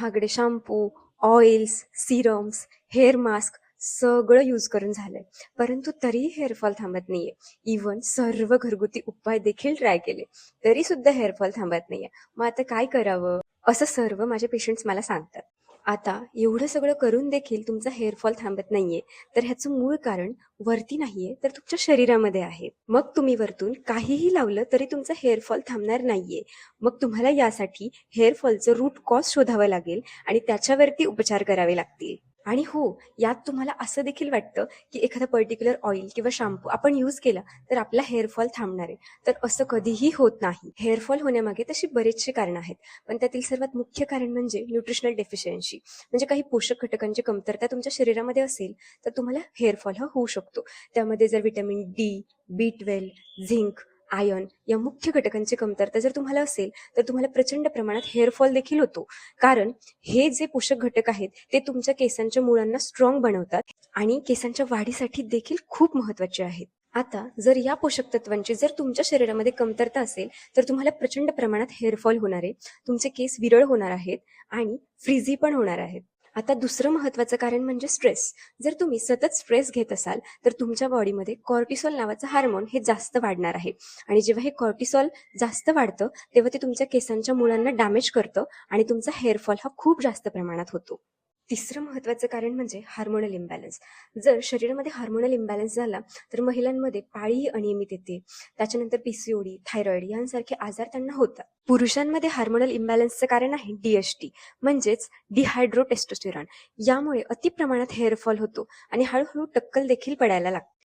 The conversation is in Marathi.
महागडे shampoo, oils, serums, hair mask सगळं यूज करून झालंय. परंतु तरीही हेअरफॉल थांबत नाहीये. इवन सर्व घरगुती उपाय देखील ट्राय केले, तरी सुद्धा हेअरफॉल थांबत नाहीये. मग आता काय करावं? असं सर्व माझे पेशंट्स मला सांगतात. आता एवढं सगळं करून देखील तुमचा हेअरफॉल थांबत नाहीये, तर ह्याचं मूळ कारण वरती नाहीये, तर तुमच्या शरीरामध्ये आहे. मग तुम्ही वरतून काहीही लावलं तरी तुमचा हेअरफॉल थांबणार नाहीये. मग तुम्हाला यासाठी हेअरफॉलचं रूट कॉज शोधावं लागेल आणि त्याच्यावरती उपचार करावे लागतील. आणि हो, यात तुम्हाला असं देखील वाटतं की एखादा पर्टिक्युलर ऑइल किंवा शॅम्पू आपण यूज केला तर आपला हेअरफॉल थांबणार आहे. तर असं कधीही होत नाही. हेअरफॉल होण्यामागे तशी बरेचशी कारणं आहेत, पण त्यातील सर्वात मुख्य कारण म्हणजे न्यूट्रिशनल डेफिशियन्सी. म्हणजे काही पोषक घटकांची कमतरता तुमच्या शरीरामध्ये असेल तर तुम्हाला हेअरफॉल हा होऊ शकतो. त्यामध्ये जर vitamin D, B12, zinc, iron या मुख्य घटकांची कमतरता जर तुम्हाला असेल तर तुम्हाला प्रचंड प्रमाणात हेअरफॉल देखील होतो. कारण हे जे पोषक घटक आहेत ते तुमच्या केसांच्या मुळांना स्ट्रॉंग बनवतात आणि केसांच्या वाढीसाठी देखील खूप महत्वाचे आहेत. आता जर या पोषक तत्वांची जर तुमच्या शरीरामध्ये कमतरता असेल तर तुम्हाला प्रचंड प्रमाणात हेअरफॉल होणार आहे, तुमचे केस विरळ होणार आहेत आणि फ्रिझी पण होणार आहेत. आता दुसरं महत्वाचं कारण म्हणजे स्ट्रेस. जर तुम्ही सतत स्ट्रेस घेत असाल तर तुमच्या बॉडीमध्ये कॉर्टिसॉल नावाचं हार्मोन हे जास्त वाढणार आहे आणि जेव्हा हे कॉर्टिसॉल जास्त वाढतं तेव्हा ते तुमच्या केसांच्या मुळांना डॅमेज करतं आणि तुमचा हेअरफॉल हा खूप जास्त प्रमाणात होतो. तिसरं महत्वाचं कारण म्हणजे हार्मोनल इम्बॅलन्स. जर शरीरामध्ये हार्मोनल इम्बॅलन्स झाला तर महिलांमध्ये पाळीही अनियमित येते. त्याच्यानंतर PCOD, थायरॉइड यांसारखे आजार त्यांना होतात. पुरुषांमध्ये हार्मोनल इम्बॅलन्सचं कारण आहे DHT म्हणजेच डिहायड्रो टेस्टोस्टेरॉन. यामुळे अति प्रमाणात हेअरफॉल होतो आणि हळूहळू टक्कल देखील पडायला लागते.